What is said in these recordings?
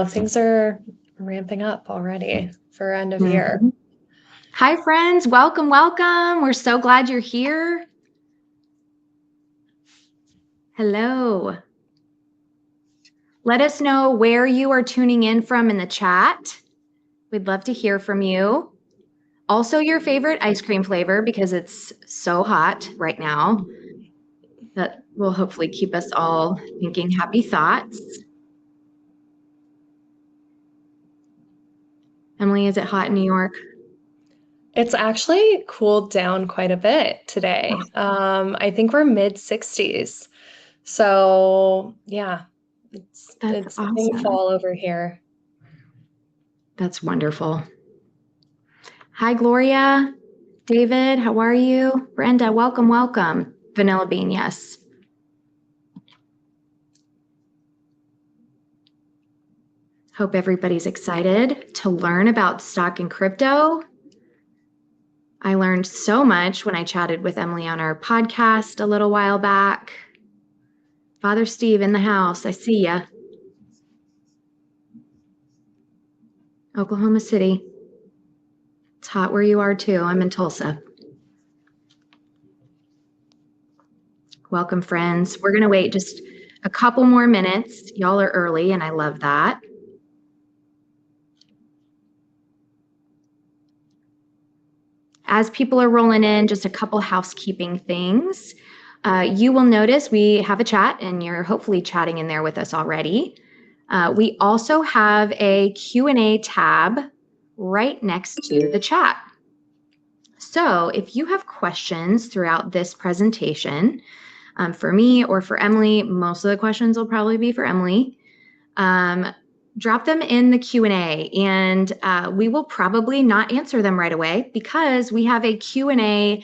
things are ramping up already for end of year. Mhm. Hi, friends. Welcome, welcome. We're so glad you're here. Hello. Let us know where you are tuning in from in the chat. We'd love to hear from you. Also, your favorite ice cream flavor, because it's so hot right now. That will hopefully keep us all thinking happy thoughts. Emily, is it hot in New York? It's actually cooled down quite a bit today. I think we're mid 60s. So yeah, it's That's hitting awesome. fall over here. That's wonderful. Hi, Gloria. David, how are you? Brenda, welcome, welcome. Vanilla Bean, yes. Hope everybody's excited to learn about stock and crypto. I learned so much when I chatted with Emily on our podcast a little while back. Father Steve in the house, I see ya. Oklahoma City. It's hot where you are too. I'm in Tulsa. Welcome, friends. We're gonna wait just a couple more minutes. Y'all are early and I love that. As people are rolling in, just a couple housekeeping things. You will notice we have a chat and you're hopefully chatting in there with us already. We also have a Q&A tab right next to the chat. So if you have questions throughout this presentation, for me or for Emily, most of the questions will probably be for Emily. Drop them in the Q&A and we will probably not answer them right away because we have a Q&A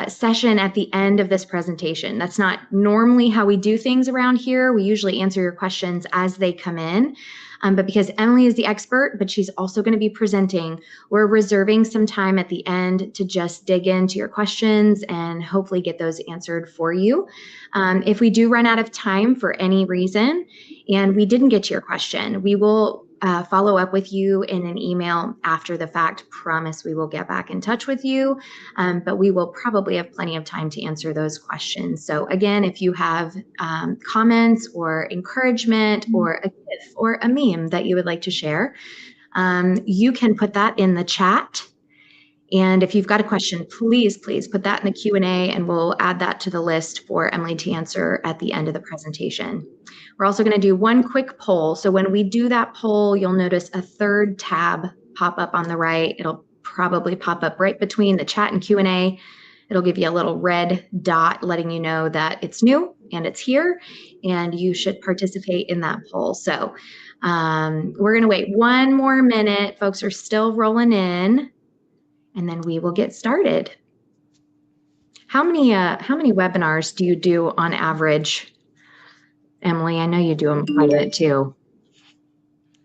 session at the end of this presentation. That's not normally how we do things around here. We usually answer your questions as they come in. But because Emily is the expert, but she's also going to be presenting, we're reserving some time at the end to just dig into your questions and hopefully get those answered for you. If we do run out of time for any reason and we didn't get to your question, we will follow up with you in an email after the fact. Promise we will get back in touch with you, but we will probably have plenty of time to answer those questions. So again, if you have comments or encouragement or a GIF or a meme that you would like to share, you can put that in the chat. And if you've got a question, please put that in the Q&A and we'll add that to the list for Emily to answer at the end of the presentation. We're also going to do one quick poll. So when we do that poll, you'll notice a third tab pop up on the right. It'll probably pop up right between the chat and Q&A. It'll give you a little red dot letting you know that it's new and it's here and you should participate in that poll. So we're going to wait one more minute. Folks are still rolling in. And then we will get started. How many webinars do you do on average, Emily? I know you do them quite a bit too.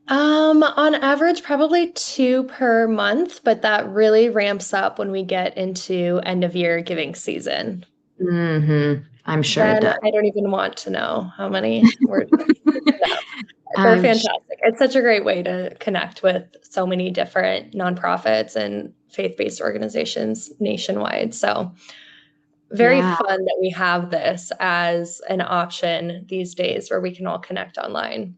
On average, probably 2 per month, but that really ramps up when we get into end of year giving season. Mm-hmm. I'm sure then it does. I don't even want to know how many we're doing. They're fantastic. It's such a great way to connect with so many different nonprofits and faith-based organizations nationwide. So very fun that we have this as an option these days where we can all connect online.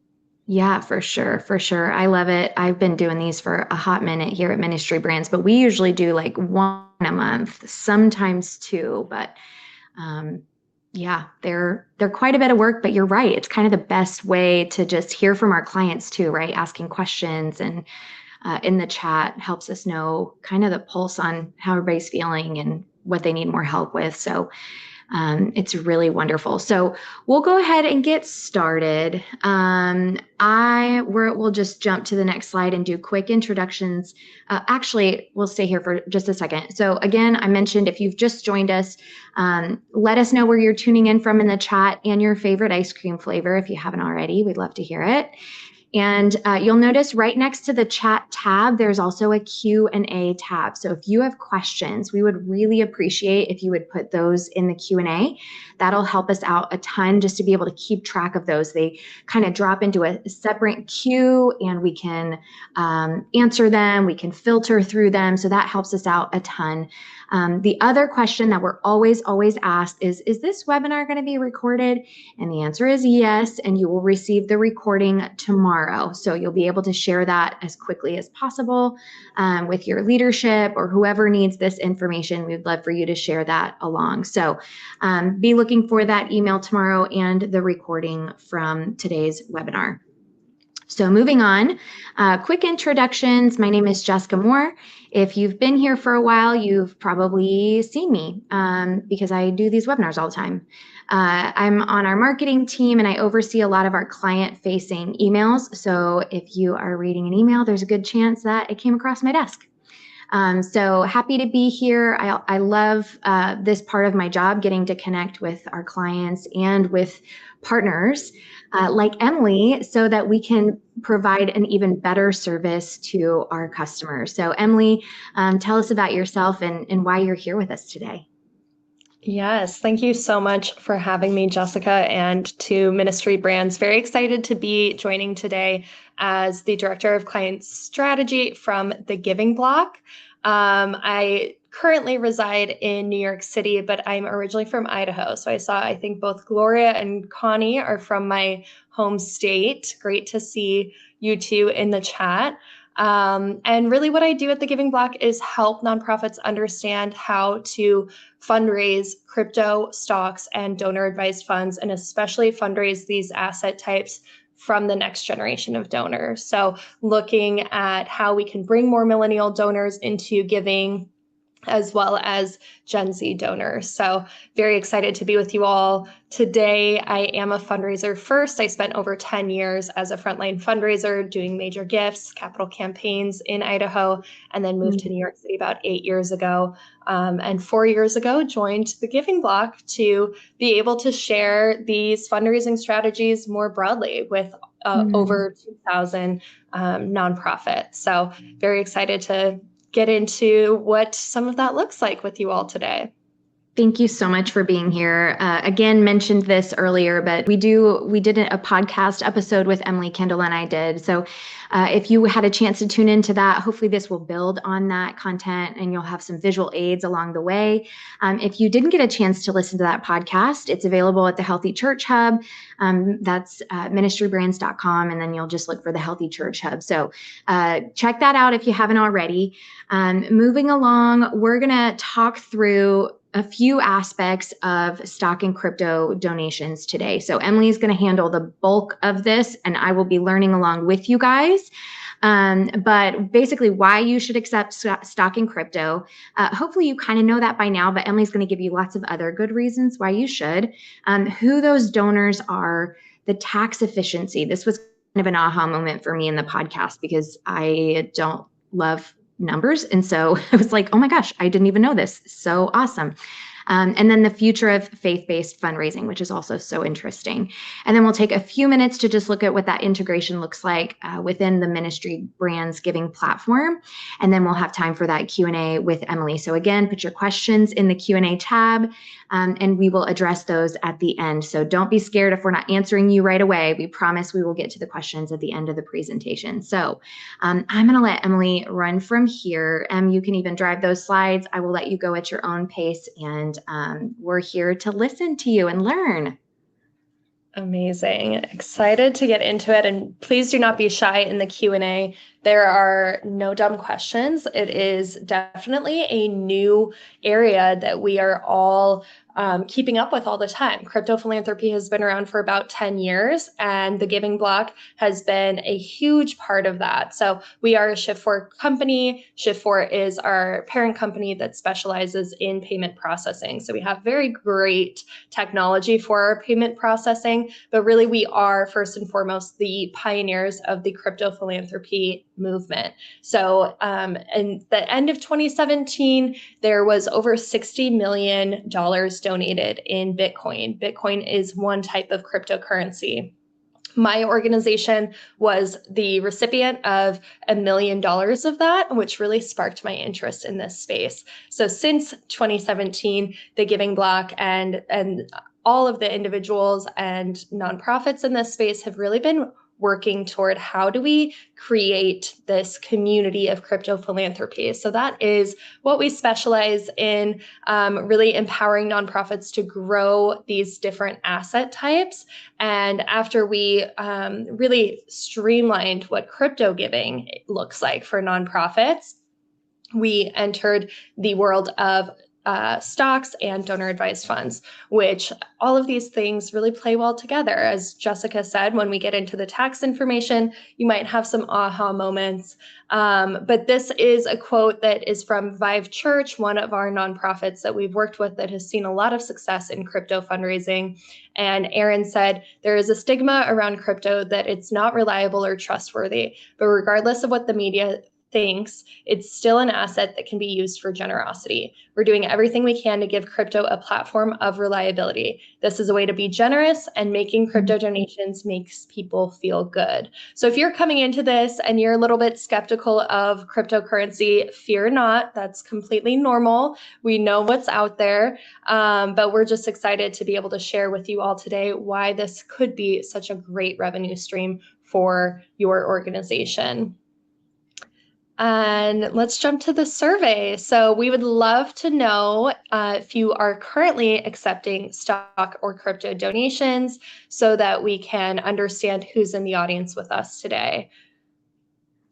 Yeah, for sure. I love it. I've been doing these for a hot minute here at Ministry Brands, but we usually do like one a month, sometimes two, but yeah, they're quite a bit of work, but you're right. It's kind of the best way to just hear from our clients too, right? Asking questions and in the chat helps us know kind of the pulse on how everybody's feeling and what they need more help with. So it's really wonderful. So we'll go ahead and get started. We'll just jump to the next slide and do quick introductions. Actually, we'll stay here for just a second. So again, I mentioned if you've just joined us, let us know where you're tuning in from in the chat and your favorite ice cream flavor. If you haven't already, we'd love to hear it. And you'll notice right next to the chat tab, there's also a Q&A tab. So if you have questions, we would really appreciate if you would put those in the Q&A. That'll help us out a ton just to be able to keep track of those. They kind of drop into a separate queue and we can answer them, we can filter through them. So that helps us out a ton. The other question that we're always asked is this webinar going to be recorded? And the answer is yes, and you will receive the recording tomorrow. So you'll be able to share that as quickly as possible with your leadership or whoever needs this information. We'd love for you to share that along. So be looking for that email tomorrow and the recording from today's webinar. So moving on, quick introductions. My name is Jessica Moore. If you've been here for a while, you've probably seen me because I do these webinars all the time. I'm on our marketing team and I oversee a lot of our client-facing emails. So if you are reading an email, there's a good chance that it came across my desk. So happy to be here. I love this part of my job, getting to connect with our clients and with partners like Emily so that we can provide an even better service to our customers. So Emily, tell us about yourself and why you're here with us today. Yes, thank you so much for having me, Jessica, and to Ministry Brands. Very excited to be joining today as the Director of Client Strategy from the Giving Block. I currently reside in New York City, but I'm originally from Idaho. So I think both Gloria and Connie are from my home state. Great to see you two in the chat. And really what I do at the Giving Block is help nonprofits understand how to fundraise crypto, stocks, and donor advised funds, and especially fundraise these asset types from the next generation of donors. So looking at how we can bring more millennial donors into giving, as well as Gen Z donors. So very excited to be with you all today. I am a fundraiser first. I spent over 10 years as a frontline fundraiser doing major gifts, capital campaigns in Idaho, and then moved to New York City about 8 years ago. And 4 years ago, joined the Giving Block to be able to share these fundraising strategies more broadly with over 2,000 nonprofits. So very excited to get into what some of that looks like with you all today. Thank you so much for being here. Again, mentioned this earlier, but we did a podcast episode with Emily, Kendall, and I did. So if you had a chance to tune into that, hopefully this will build on that content and you'll have some visual aids along the way. If you didn't get a chance to listen to that podcast, it's available at the Healthy Church Hub. That's ministrybrands.com, and then you'll just look for the Healthy Church Hub. So check that out if you haven't already. Moving along, we're going to talk through a few aspects of stock and crypto donations today. So Emily is going to handle the bulk of this, and I will be learning along with you guys. But basically why you should accept stock and crypto. Hopefully you kind of know that by now, but Emily's going to give you lots of other good reasons why you should. Who those donors are, the tax efficiency. This was kind of an aha moment for me in the podcast because I don't love numbers. And so I was like, oh my gosh, I didn't even know this. So awesome. And then the future of faith-based fundraising, which is also so interesting. And then we'll take a few minutes to just look at what that integration looks like within the Ministry Brands Giving platform. And then we'll have time for that Q&A with Emily. So again, put your questions in the Q&A tab and we will address those at the end. So don't be scared if we're not answering you right away. We promise we will get to the questions at the end of the presentation. So I'm going to let Emily run from here. You can even drive those slides. I will let you go at your own pace, and we're here to listen to you and learn. Amazing. Excited to get into it. And please do not be shy in the Q&A. There are no dumb questions. It is definitely a new area that we are all keeping up with all the time. Crypto philanthropy has been around for about 10 years, and the Giving Block has been a huge part of that. So we are a Shift4 company. Shift4 is our parent company that specializes in payment processing. So we have very great technology for our payment processing, but really we are first and foremost the pioneers of the crypto philanthropy movement. So in the end of 2017, there was over $60 million donated in Bitcoin. Bitcoin is one type of cryptocurrency. My organization was the recipient of $1 million of that, which really sparked my interest in this space. So since 2017, the Giving Block and all of the individuals and nonprofits in this space have really been working toward how do we create this community of crypto philanthropy. So that is what we specialize in, really empowering nonprofits to grow these different asset types. And after we really streamlined what crypto giving looks like for nonprofits, we entered the world of stocks and donor advised funds, which all of these things really play well together. As Jessica said, when we get into the tax information, you might have some aha moments. But this is a quote that is from Vive Church, one of our nonprofits that we've worked with that has seen a lot of success in crypto fundraising. And Aaron said, there is a stigma around crypto that it's not reliable or trustworthy, but regardless of what the media thinks, it's still an asset that can be used for generosity. We're doing everything we can to give crypto a platform of reliability. This is a way to be generous, and making crypto donations makes people feel good. So if you're coming into this and you're a little bit skeptical of cryptocurrency, fear not. That's completely normal. We know what's out there, but we're just excited to be able to share with you all today why this could be such a great revenue stream for your organization. And let's jump to the survey. So we would love to know if you are currently accepting stock or crypto donations so that we can understand who's in the audience with us today.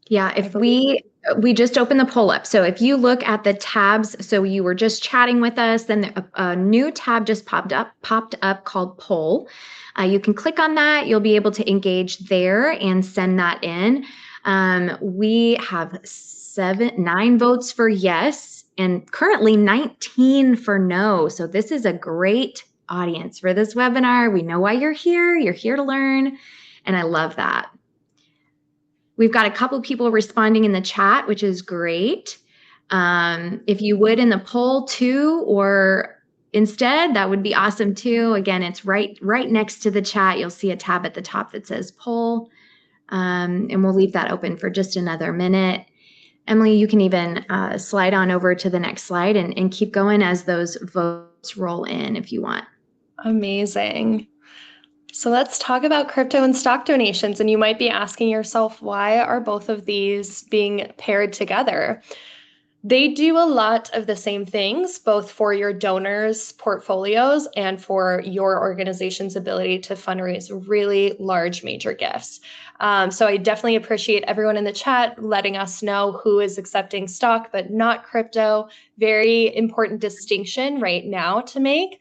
Yeah, if we just opened the poll up. So if you look at the tabs, so you were just chatting with us, then a new tab just popped up called poll. You can click on that. You'll be able to engage there and send that in. We have 9 votes for yes, and currently 19 for no. So this is a great audience for this webinar. We know why you're here. You're here to learn, and I love that. We've got a couple of people responding in the chat, which is great. If you would in the poll too, or instead, that would be awesome too. Again, it's right next to the chat. You'll see a tab at the top that says poll. And we'll leave that open for just another minute. Emily, you can even slide on over to the next slide and keep going as those votes roll in if you want. Amazing. So let's talk about crypto and stock donations. And you might be asking yourself, why are both of these being paired together? They do a lot of the same things, both for your donors' portfolios and for your organization's ability to fundraise really large major gifts. So I definitely appreciate everyone in the chat letting us know who is accepting stock but not crypto. Very important distinction right now to make,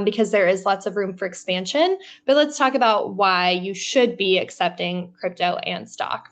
because there is lots of room for expansion. But let's talk about why you should be accepting crypto and stock.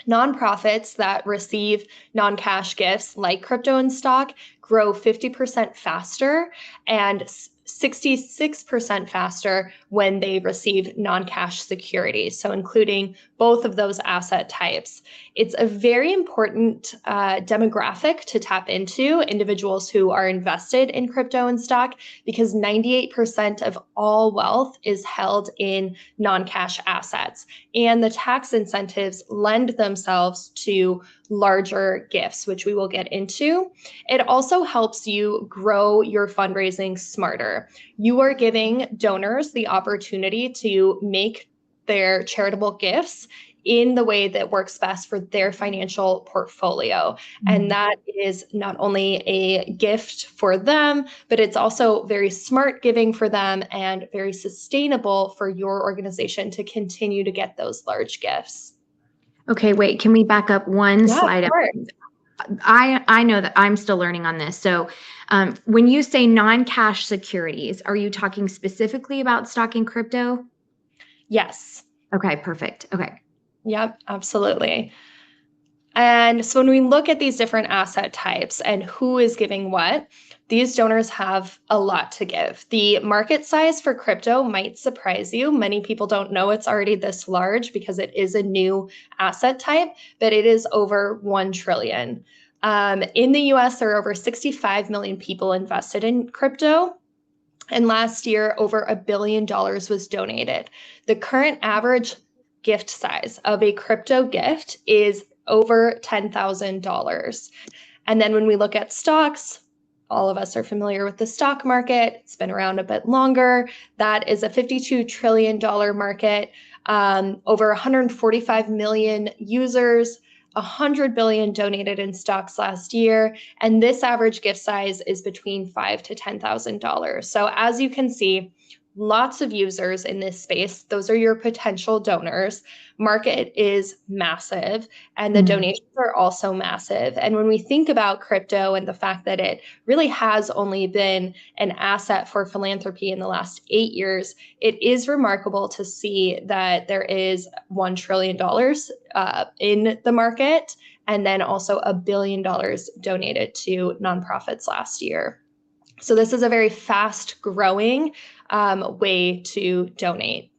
Nonprofits that receive non-cash gifts like crypto and stock grow 50% faster and 66% faster when they receive non-cash securities, so including both of those asset types. It's a very important demographic to tap into, individuals who are invested in crypto and stock, because 98% of all wealth is held in non-cash assets. And the tax incentives lend themselves to larger gifts, which we will get into. It also helps you grow your fundraising smarter. You are giving donors the opportunity to make their charitable gifts in the way that works best for their financial portfolio. And that is not only a gift for them, but it's also very smart giving for them and very sustainable for your organization to continue to get those large gifts. Okay, wait, can we back up one slide? I know that I'm still learning on this. So when you say non-cash securities, are you talking specifically about stock and crypto? Yes. Okay, perfect. Okay. Yep, absolutely. And so when we look at these different asset types and who is giving what, these donors have a lot to give. The market size for crypto might surprise you. Many people don't know it's already this large because it is a new asset type, but it is over 1 trillion. In the US, there are over 65 million people invested in crypto. And last year, over $1 billion was donated. The current average gift size of a crypto gift is over $10,000. And then when we look at stocks, all of us are familiar with the stock market. It's been around a bit longer. That is a $52 trillion market, over 145 million users, 100 billion donated in stocks last year, and this average gift size is between $5,000 to $10,000. So as you can see, lots of users in this space. Those are your potential donors. Market is massive, and the donations are also massive. And when we think about crypto and the fact that it really has only been an asset for philanthropy in the last 8 years, it is remarkable to see that there is $1 trillion in the market, and then also $1 billion donated to nonprofits last year. So this is a very fast growing way to donate.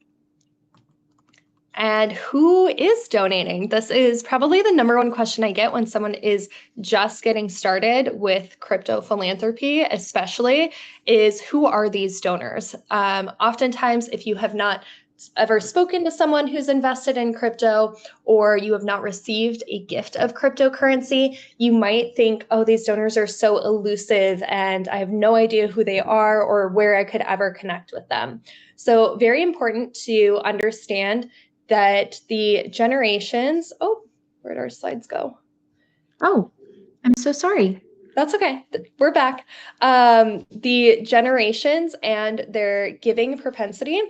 And who is donating? This is probably the number one question I get when someone is just getting started with crypto philanthropy, especially, is who are these donors? Oftentimes, if you have not ever spoken to someone who's invested in crypto, or you have not received a gift of cryptocurrency, you might think, oh, these donors are so elusive and I have no idea who they are or where I could ever connect with them. So very important to understand that the generations, oh, where'd our slides go? Oh, I'm so sorry. That's okay. We're back. The generations and their giving propensity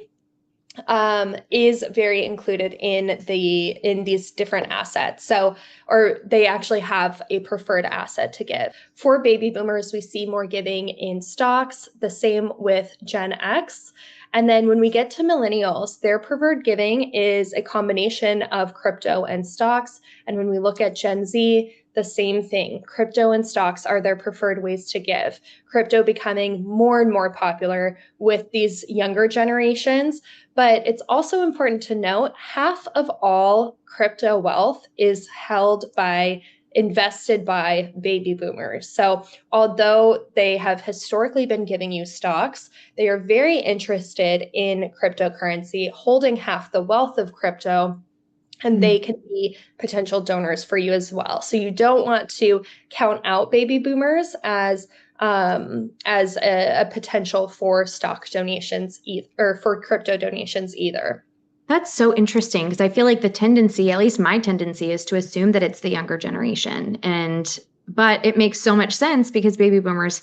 is very included in these different assets. So, or they actually have a preferred asset to give. For baby boomers, we see more giving in stocks, the same with Gen X. And then when we get to millennials, their preferred giving is a combination of crypto and stocks. And when we look at Gen Z, the same thing. Crypto and stocks are their preferred ways to give. Crypto becoming more and more popular with these younger generations. But it's also important to note, half of all crypto wealth is invested by baby boomers. So although they have historically been giving you stocks, they are very interested in cryptocurrency, holding half the wealth of crypto, and they can be potential donors for you as well. So you don't want to count out baby boomers as a potential for stock donations or for crypto donations either. That's so interesting, because I feel like the tendency, at least my tendency, is to assume that it's the younger generation. But it makes so much sense because baby boomers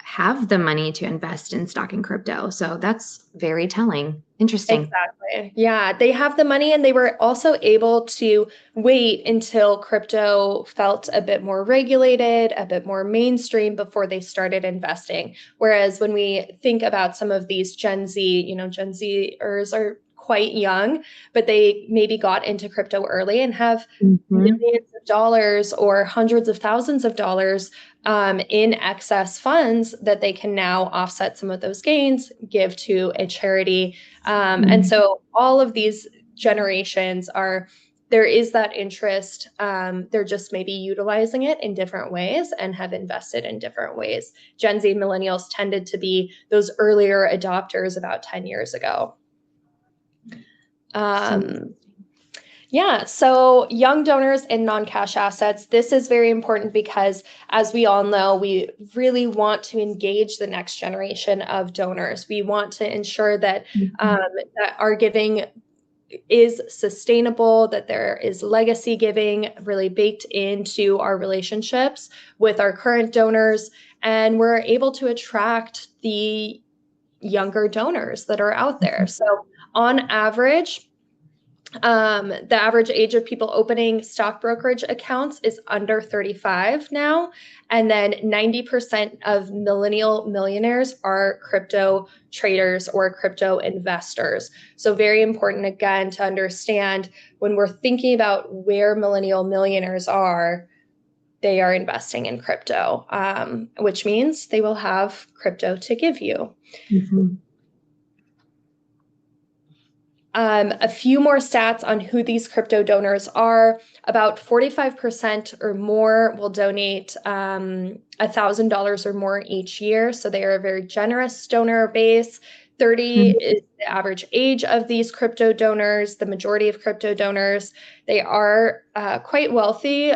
have the money to invest in stock and crypto. So that's very telling. Interesting. Exactly. Yeah, they have the money, and they were also able to wait until crypto felt a bit more regulated, a bit more mainstream before they started investing. Whereas when we think about some of these Gen Z, Gen Zers are quite young, but they maybe got into crypto early and have millions of dollars or hundreds of thousands of dollars in excess funds that they can now offset some of those gains, give to a charity. And so all of these generations there is that interest. They're just maybe utilizing it in different ways and have invested in different ways. Gen Z millennials tended to be those earlier adopters about 10 years ago. Yeah, so young donors and non-cash assets. This is very important because, as we all know, we really want to engage the next generation of donors. We want to ensure that that our giving is sustainable, that there is legacy giving really baked into our relationships with our current donors, and we're able to attract the younger donors that are out there. So on average, the average age of people opening stock brokerage accounts is under 35 now. And then 90% of millennial millionaires are crypto traders or crypto investors. So very important, again, to understand when we're thinking about where millennial millionaires are, they are investing in crypto, which means they will have crypto to give you. A few more stats on who these crypto donors are. About 45% or more will donate $1,000 or more each year. So they are a very generous donor base. 30 is the average age of these crypto donors, the majority of crypto donors. They are quite wealthy.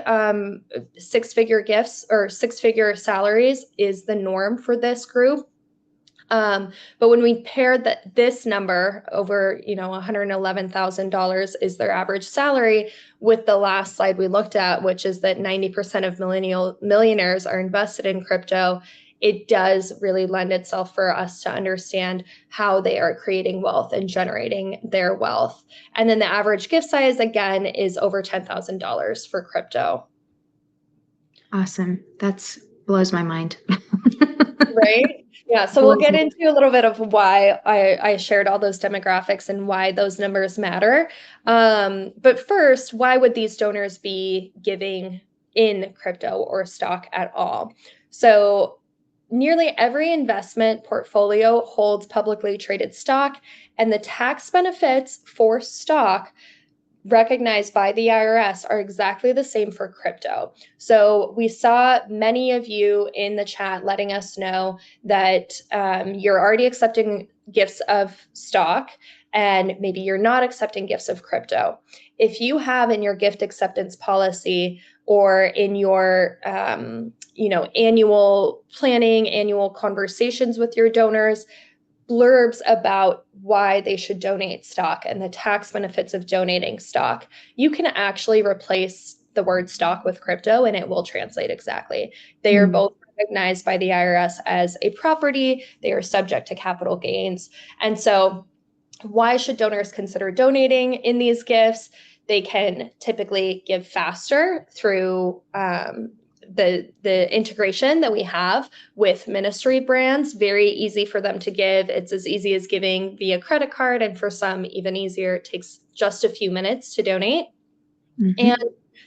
Six-figure gifts or six-figure salaries is the norm for this group. But when we paired this number over, $111,000 is their average salary with the last slide we looked at, which is that 90% of millionaires are invested in crypto, it does really lend itself for us to understand how they are creating wealth and generating their wealth. And then the average gift size, again, is over $10,000 for crypto. Awesome. That blows my mind. Right? Yeah. So we'll get into a little bit of why I shared all those demographics and why those numbers matter. But first, why would these donors be giving in crypto or stock at all? So nearly every investment portfolio holds publicly traded stock, and the tax benefits for stock recognized by the IRS are exactly the same for crypto. So we saw many of you in the chat letting us know that you're already accepting gifts of stock and maybe you're not accepting gifts of crypto. If you have in your gift acceptance policy or in your annual planning, annual conversations with your donors, blurbs about why they should donate stock and the tax benefits of donating stock, you can actually replace the word stock with crypto and it will translate exactly. They are both recognized by the IRS as a property. They are subject to capital gains. And so why should donors consider donating in these gifts? They can typically give faster through the integration that we have with ministry brands. Very easy for them to give. It's as easy as giving via credit card, and for some even easier. It takes just a few minutes to donate. And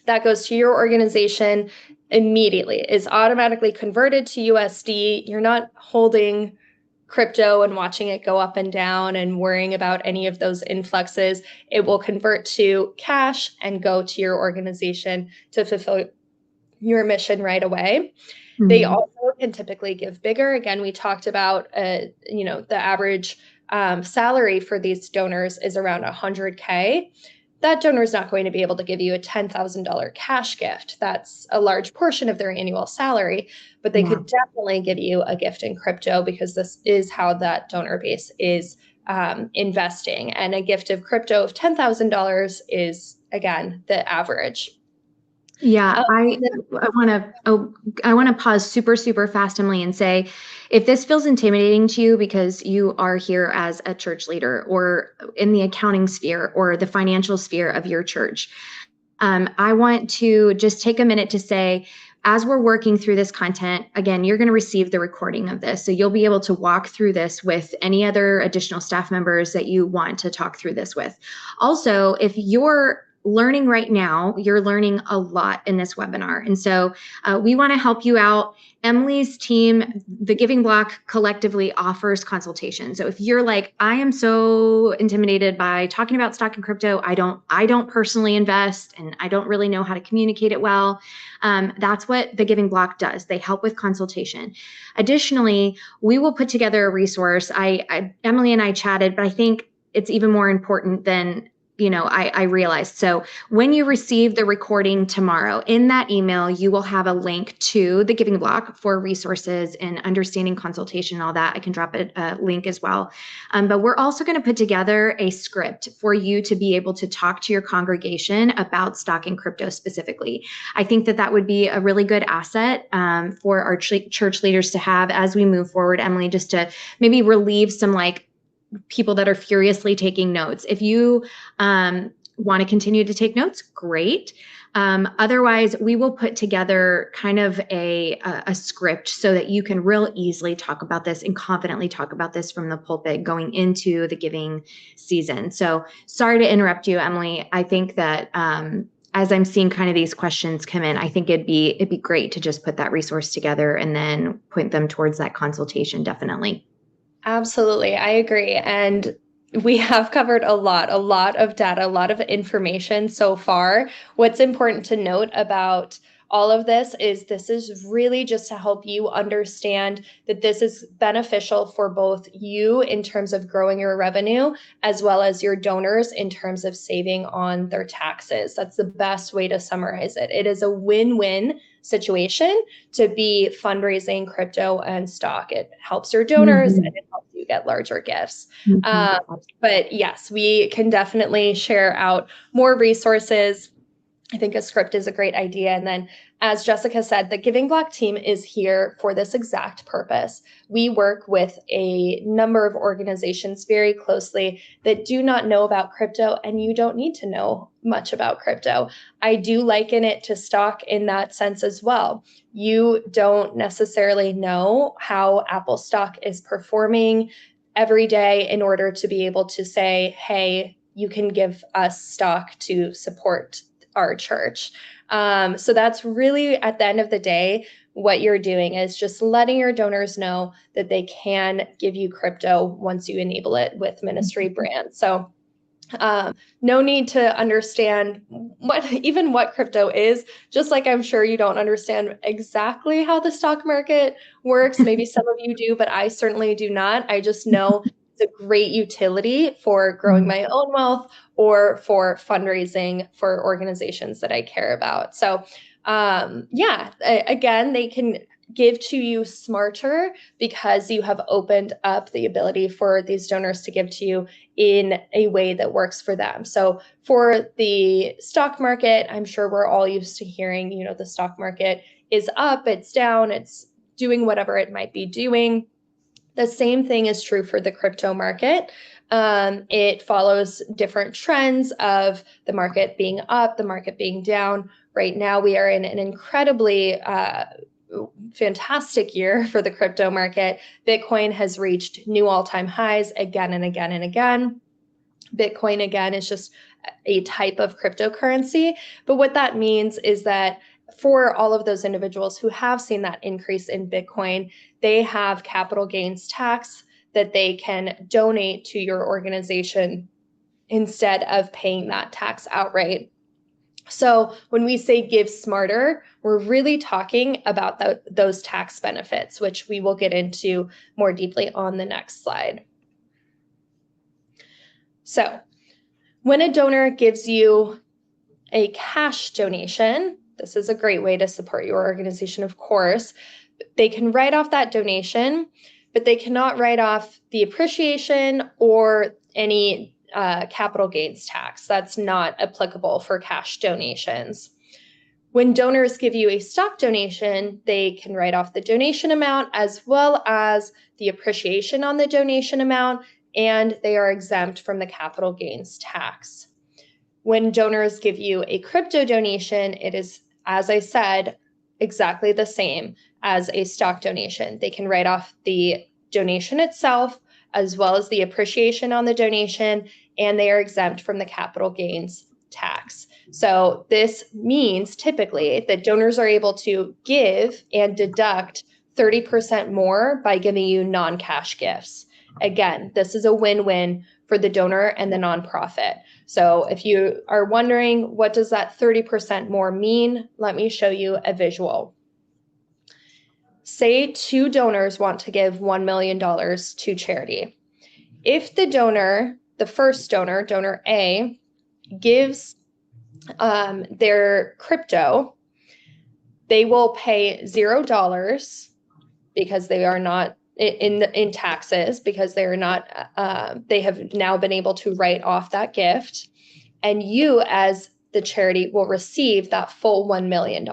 that goes to your organization immediately, is automatically converted to USD. You're not holding crypto and watching it go up and down and worrying about any of those influxes. It will convert to cash and go to your organization to fulfill your mission right away. They also can typically give bigger. Again, we talked about, the average salary for these donors is around $100K. That donor is not going to be able to give you a $10,000 cash gift. That's a large portion of their annual salary, but they could definitely give you a gift in crypto because this is how that donor base is investing. And a gift of crypto of $10,000 is, again, the average. Yeah, I want to pause super fast, Emily, and say, if this feels intimidating to you because you are here as a church leader or in the accounting sphere or the financial sphere of your church, I want to just take a minute to say, as we're working through this content, again, you're going to receive the recording of this. So you'll be able to walk through this with any other additional staff members that you want to talk through this with. Also, if you're learning right now, you're learning a lot in this webinar. And so we want to help you out. Emily's team, the Giving Block, collectively offers consultation. So if you're like, I am so intimidated by talking about stock and crypto, I don't personally invest and I don't really know how to communicate it well. That's what the Giving Block does. They help with consultation. Additionally, we will put together a resource. Emily and I chatted, but I think it's even more important than I realized. So when you receive the recording tomorrow, in that email, you will have a link to the Giving Block for resources and understanding consultation and all that. I can drop a link as well. But we're also going to put together a script for you to be able to talk to your congregation about stock and crypto specifically. I think that would be a really good asset for our church leaders to have as we move forward, Emily, just to maybe relieve some people that are furiously taking notes. If you want to continue to take notes, great. Otherwise, we will put together kind of a script so that you can real easily talk about this and confidently talk about this from the pulpit going into the giving season. So sorry to interrupt you, Emily. I think that as I'm seeing kind of these questions come in, I think it'd be great to just put that resource together and then point them towards that consultation, definitely. Absolutely. I agree. And We have covered a lot of data, a lot of information so far. What's important to note about all of this is really just to help you understand that this is beneficial for both you in terms of growing your revenue, as well as your donors in terms of saving on their taxes. That's the best way to summarize it. It is a win-win situation to be fundraising crypto and stock. It helps your donors and it helps you get larger gifts. But yes, we can definitely share out more resources. I think a script is a great idea. And then, as Jessica said, the Giving Block team is here for this exact purpose. We work with a number of organizations very closely that do not know about crypto, and you don't need to know much about crypto. I do liken it to stock in that sense as well. You don't necessarily know how Apple stock is performing every day in order to be able to say, hey, you can give us stock to support our church. So that's really, at the end of the day, what you're doing is just letting your donors know that they can give you crypto once you enable it with Ministry Brand. So no need to understand what crypto is, just like I'm sure you don't understand exactly how the stock market works. Maybe some of you do, but I certainly do not. I just know it's a great utility for growing my own wealth or for fundraising for organizations that I care about. So again, they can give to you smarter because you have opened up the ability for these donors to give to you in a way that works for them. So for the stock market, I'm sure we're all used to hearing, the stock market is up, it's down, it's doing whatever it might be doing. The same thing is true for the crypto market. It follows different trends of the market being up, the market being down. Right now, we are in an incredibly fantastic year for the crypto market. Bitcoin has reached new all-time highs again and again and again. Bitcoin, again, is just a type of cryptocurrency. But what that means is that for all of those individuals who have seen that increase in Bitcoin, they have capital gains tax that they can donate to your organization instead of paying that tax outright. So when we say give smarter, we're really talking about those tax benefits, which we will get into more deeply on the next slide. So when a donor gives you a cash donation, this is a great way to support your organization, of course. They can write off that donation, but they cannot write off the appreciation or any capital gains tax. That's not applicable for cash donations. When donors give you a stock donation, they can write off the donation amount as well as the appreciation on the donation amount, and they are exempt from the capital gains tax. When donors give you a crypto donation, it is, as I said, exactly the same as a stock donation. They can write off the donation itself as well as the appreciation on the donation, and they are exempt from the capital gains tax. So this means typically that donors are able to give and deduct 30% more by giving you non-cash gifts. Again, this is a win-win for the donor and the nonprofit. So if you are wondering, what does that 30% more mean? Let me show you a visual. Say two donors want to give $1 million to charity. If the donor, the first donor, donor A, gives their crypto, they will pay $0 because they are not in taxes, because they are not, they have now been able to write off that gift. And you, as the charity, will receive that full $1 million.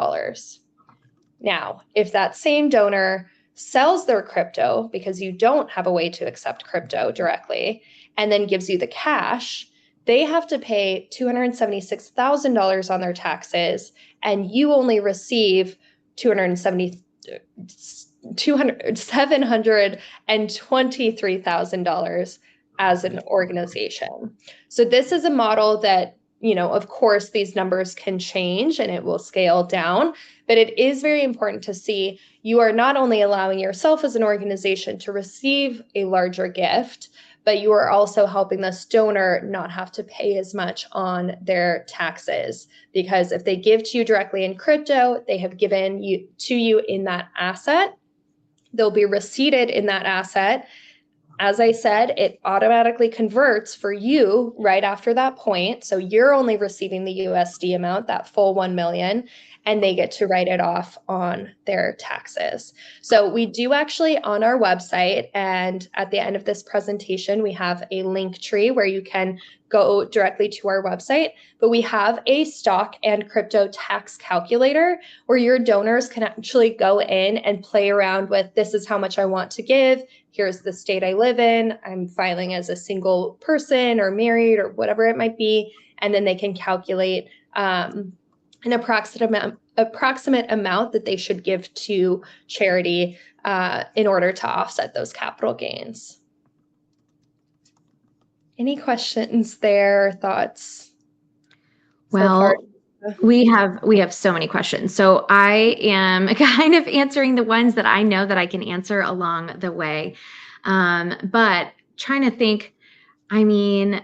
Now, if that same donor sells their crypto, because you don't have a way to accept crypto directly, and then gives you the cash, they have to pay $276,000 on their taxes, and you only receive $723,000 as an organization. So this is a model that, of course, these numbers can change and it will scale down, but it is very important to see you are not only allowing yourself as an organization to receive a larger gift, but you are also helping this donor not have to pay as much on their taxes, because if they give to you directly in crypto, they have given you to you in that asset. They'll be receipted in that asset. As I said, it automatically converts for you right after that point. So you're only receiving the USD amount, that full 1 million, and they get to write it off on their taxes. So we do actually on our website, and at the end of this presentation, we have a link tree where you can go directly to our website, but we have a stock and crypto tax calculator where your donors can actually go in and play around with, this is how much I want to give. Here's the state I live in. I'm filing as a single person or married or whatever it might be. And then they can calculate an approximate amount that they should give to charity in order to offset those capital gains. Any questions there, thoughts? Well, we have so many questions. So I am kind of answering the ones that I know that I can answer along the way. But trying to think, I mean,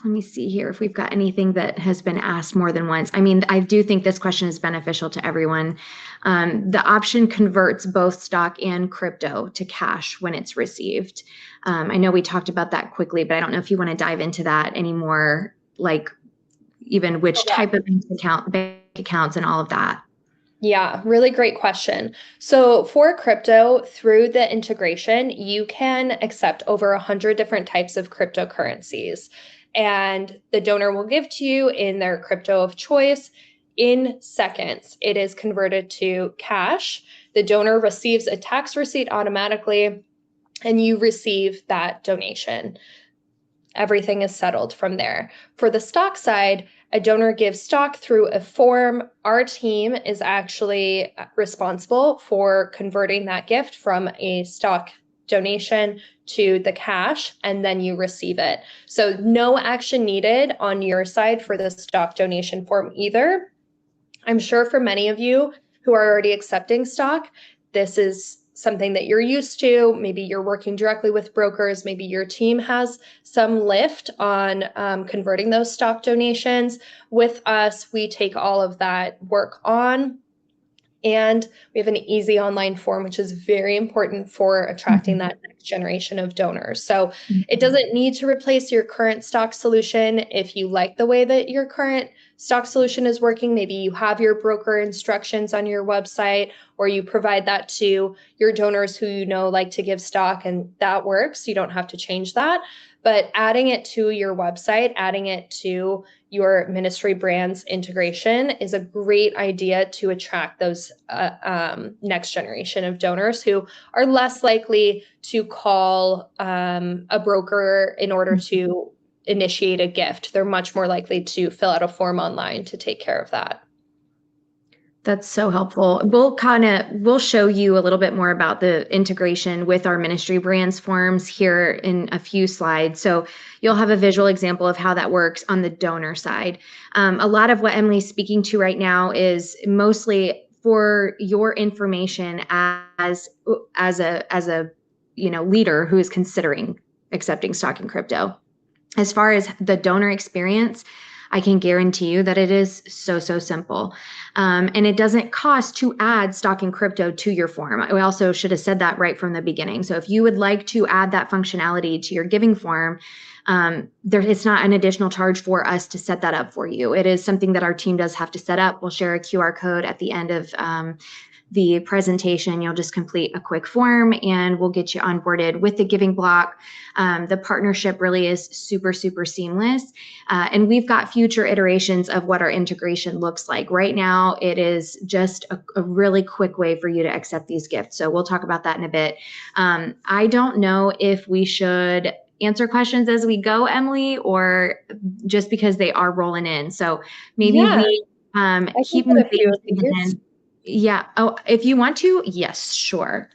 let me see here if we've got anything that has been asked more than once. I mean, I do think this question is beneficial to everyone. The option converts both stock and crypto to cash when it's received. I know we talked about that quickly, but I don't know if you want to dive into that anymore, like even which type of bank accounts and all of that. Yeah, really great question. So for crypto, through the integration, you can accept over 100 different types of cryptocurrencies, and the donor will give to you in their crypto of choice. In seconds, it is converted to cash. The donor receives a tax receipt automatically, and you receive that donation. Everything is settled from there. For the stock side, a donor gives stock through a form. Our team is actually responsible for converting that gift from a stock donation to the cash, and then you receive it. So no action needed on your side for the stock donation form either. I'm sure for many of you who are already accepting stock, this is something that you're used to. Maybe you're working directly with brokers. Maybe your team has some lift on converting those stock donations. With us, we take all of that work on. And we have an easy online form, which is very important for attracting that next generation of donors. So it doesn't need to replace your current stock solution. If you like the way that your current stock solution is working, maybe you have your broker instructions on your website, or you provide that to your donors who you know like to give stock, and that works. You don't have to change that. But adding it to your website, adding it to your ministry brands integration is a great idea to attract those next generation of donors who are less likely to call a broker in order to initiate a gift. They're much more likely to fill out a form online to take care of that. That's so helpful. We'll show you a little bit more about the integration with our ministry brands forms here in a few slides. So you'll have a visual example of how that works on the donor side. A lot of what Emily's speaking to right now is mostly for your information as a leader who is considering accepting stock in crypto. As far as the donor experience, I can guarantee you that it is so simple. And it doesn't cost to add stock in crypto to your form. I also should have said that right from the beginning. So if you would like to add that functionality to your giving form, it's not an additional charge for us to set that up for you. It is something that our team does have to set up. We'll share a QR code at the end of the presentation. You'll just complete a quick form and we'll get you onboarded with the giving block. The partnership really is super seamless. And we've got future iterations of what our integration looks like. Right now, it is just a really quick way for you to accept these gifts. So we'll talk about that in a bit. I don't know if we should answer questions as we go, Emily, or just because they are rolling in. So maybe we keep moving. Yeah. Oh, if you want to, yes, sure.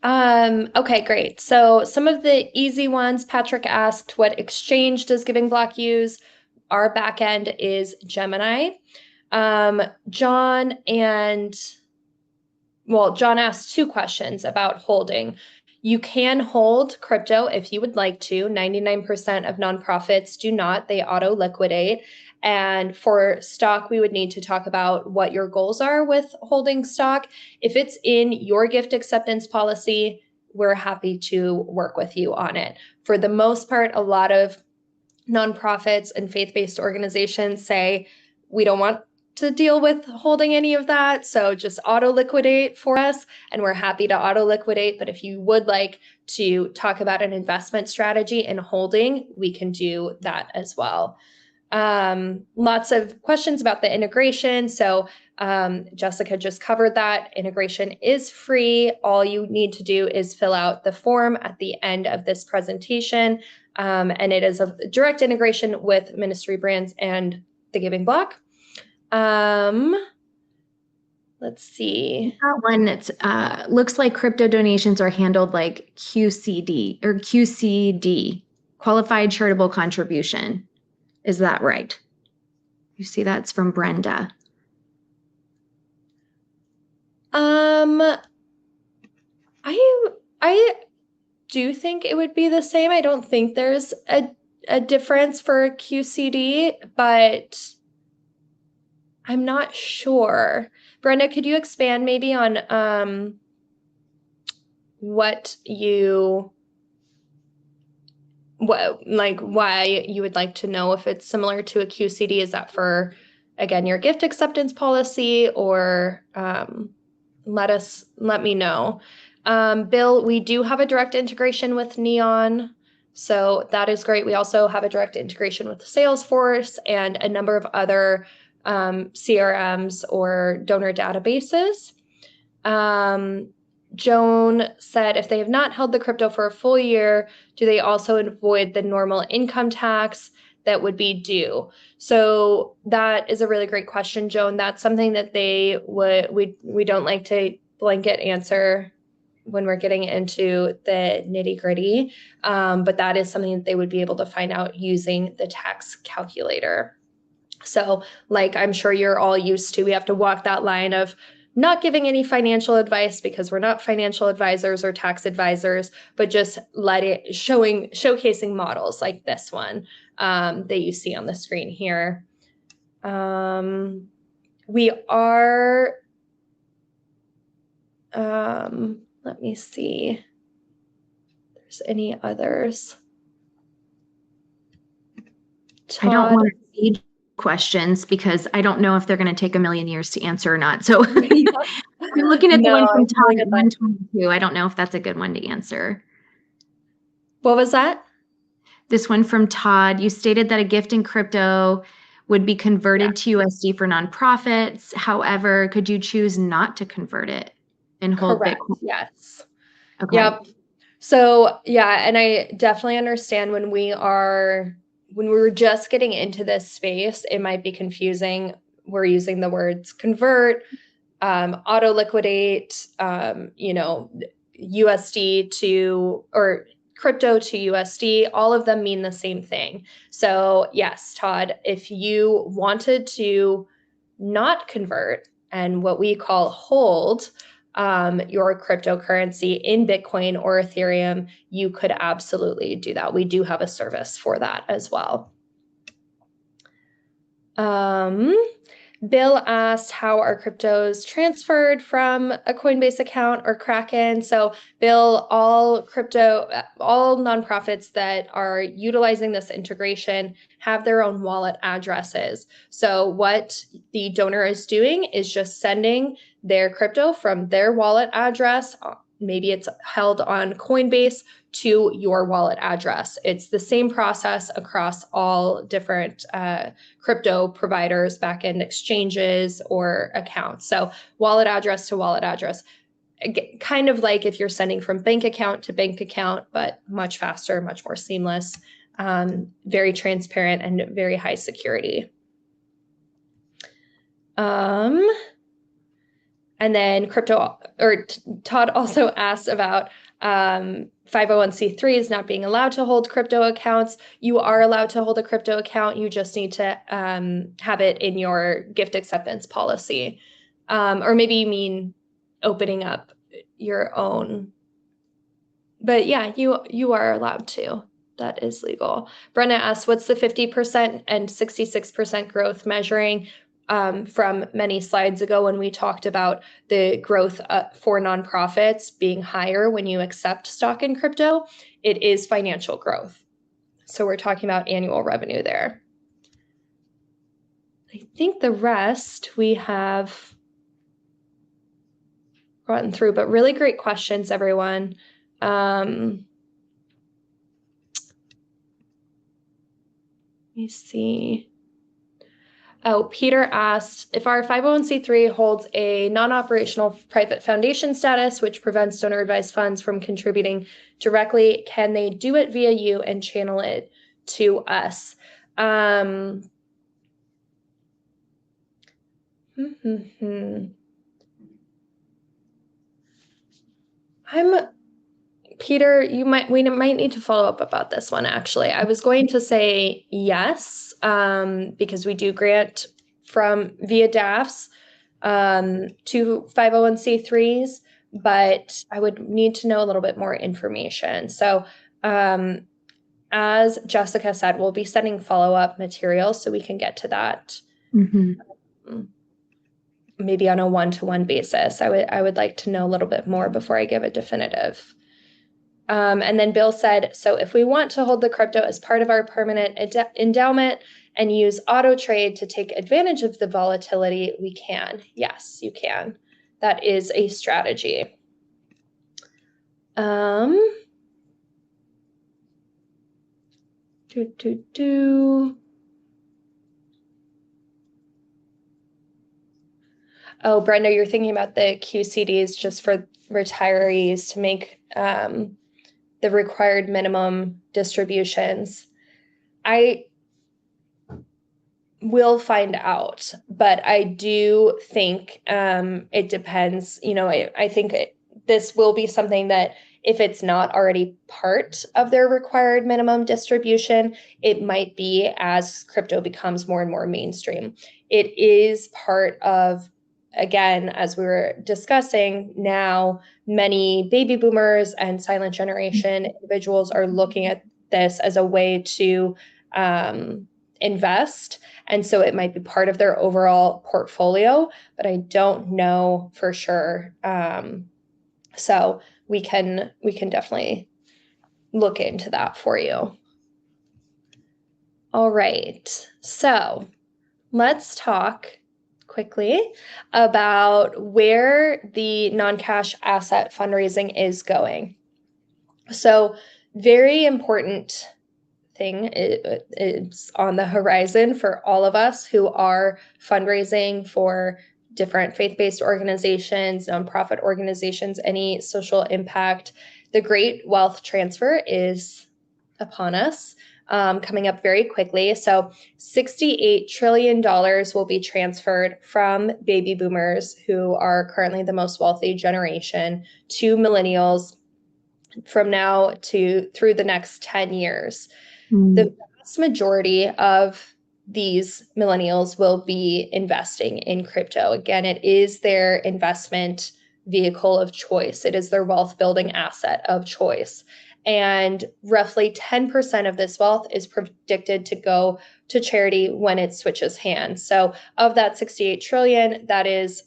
Okay, great. So some of the easy ones, Patrick asked, what exchange does Giving Block use? Our backend is Gemini. John asked two questions about holding. You can hold crypto if you would like to. 99% of nonprofits do not. They auto liquidate. And for stock, we would need to talk about what your goals are with holding stock. If it's in your gift acceptance policy, we're happy to work with you on it. For the most part, a lot of nonprofits and faith-based organizations say, we don't want to deal with holding any of that, so just auto liquidate for us, and we're happy to auto liquidate. But if you would like to talk about an investment strategy in holding, we can do that as well. Lots of questions about the integration. So Jessica just covered that. Integration is free. All you need to do is fill out the form at the end of this presentation. And it is a direct integration with Ministry Brands and the Giving Block. Let's see. That one, it's looks like crypto donations are handled like QCD or QCD, Qualified Charitable Contribution. Is that right? You see that's from Brenda. I do think it would be the same. I don't think there's a difference for QCD, but I'm not sure. Brenda, could you expand maybe on why you would like to know if it's similar to a QCD? Is that for, again, your gift acceptance policy, or let me know. Bill, we do have a direct integration with Neon, so that is great. We also have a direct integration with Salesforce and a number of other CRMs or donor databases. Joan said, if they have not held the crypto for a full year, do they also avoid the normal income tax that would be due? So that is a really great question, Joan. That's something that we don't like to blanket answer when we're getting into the nitty-gritty, but that is something that they would be able to find out using the tax calculator. So like I'm sure you're all used to, we have to walk that line of not giving any financial advice because we're not financial advisors or tax advisors, but just showcasing models like this one that you see on the screen here. We are, let me see if there's any others. Todd, I don't want to read questions because I don't know if they're going to take a million years to answer or not. So I'm looking at the one from Todd at 122. I don't know if that's a good one to answer. What was that? This one from Todd. You stated that a gift in crypto would be converted to USD for nonprofits. However, could you choose not to convert it and hold Bitcoin? Yes. Okay. Yep. So yeah, and I definitely understand when we're just getting into this space, it might be confusing. We're using the words convert, auto liquidate, USD to, or crypto to USD, all of them mean the same thing. So yes, Todd, if you wanted to not convert and what we call hold your cryptocurrency in Bitcoin or Ethereum, you could absolutely do that. We do have a service for that as well. Bill asked how are cryptos transferred from a Coinbase account or Kraken. So Bill, all nonprofits that are utilizing this integration have their own wallet addresses. So what the donor is doing is just sending their crypto from their wallet address. Maybe it's held on Coinbase to your wallet address. It's the same process across all different crypto providers, backend exchanges, or accounts. So wallet address to wallet address, kind of like if you're sending from bank account to bank account, but much faster, much more seamless, very transparent, and very high security. And then Todd also asked about 501c3s not being allowed to hold crypto accounts. You are allowed to hold a crypto account. You just need to have it in your gift acceptance policy. Or maybe you mean opening up your own But yeah, you are allowed to. That is legal. Brenna asks, what's the 50% and 66% growth measuring from many slides ago when we talked about the growth for nonprofits being higher when you accept stock in crypto? It is financial growth. So we're talking about annual revenue there. I think the rest we have gotten through, but really great questions, everyone. Let me see. Oh, Peter asked, if our 501c3 holds a non-operational private foundation status, which prevents donor-advised funds from contributing directly, can they do it via you and channel it to us? Peter, we might need to follow up about this one, actually. I was going to say yes, because we do grant via DAFs to 501c3s, but I would need to know a little bit more information. So as Jessica said, we'll be sending follow-up materials so we can get to that. Maybe on a one-to-one basis. I would like to know a little bit more before I give a definitive. And then Bill said, so if we want to hold the crypto as part of our permanent endowment and use auto trade to take advantage of the volatility, we can. Yes, you can. That is a strategy. Oh, Brenda, you're thinking about the QCDs just for retirees to make the required minimum distributions. I will find out, but I do think it depends. I think this will be something that if it's not already part of their required minimum distribution, it might be as crypto becomes more and more mainstream. It is part of, again, as we were discussing now, many baby boomers and silent generation individuals are looking at this as a way to invest. And so it might be part of their overall portfolio, but I don't know for sure. So we can definitely look into that for you. All right. So let's talk quickly about where the non-cash asset fundraising is going. So very important thing is on the horizon for all of us who are fundraising for different faith-based organizations, nonprofit organizations, any social impact. The great wealth transfer is upon us, coming up very quickly. So $68 trillion will be transferred from baby boomers, who are currently the most wealthy generation, to millennials from now to through the next 10 years. The vast majority of these millennials will be investing in crypto. Again, it is their investment vehicle of choice. It is their wealth building asset of choice. And roughly 10% of this wealth is predicted to go to charity when it switches hands. So of that 68 trillion, that is,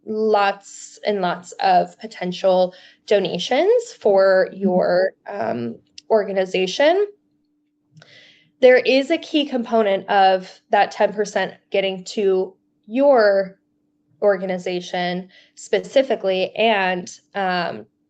lots and lots of potential donations for your organization. There is a key component of that 10% getting to your organization specifically, and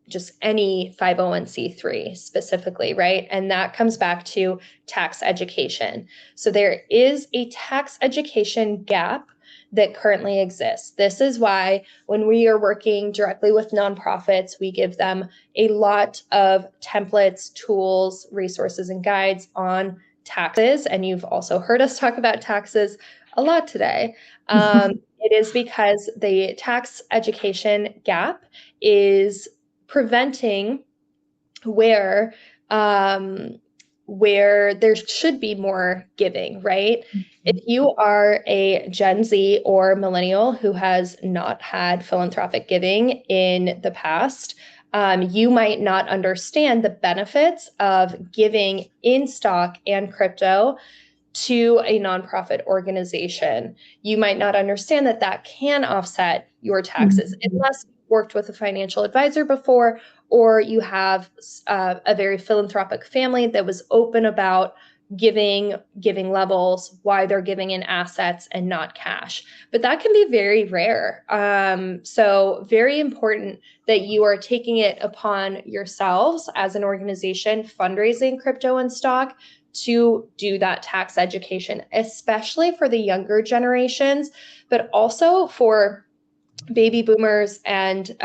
just any 501c3 specifically, right? And that comes back to tax education. So there is a tax education gap that currently exists. This is why when we are working directly with nonprofits, we give them a lot of templates, tools, resources, and guides on taxes. And you've also heard us talk about taxes a lot today. It is because the tax education gap is preventing where there should be more giving, right? If you are a Gen Z or millennial who has not had philanthropic giving in the past, You might not understand the benefits of giving in stock and crypto to a nonprofit organization. You might not understand that that can offset your taxes unless you worked with a financial advisor before, or you have a very philanthropic family that was open about giving levels, why they're giving in assets and not cash. But that can be very rare. So very important that you are taking it upon yourselves as an organization, fundraising crypto and stock, to do that tax education, especially for the younger generations, but also for baby boomers and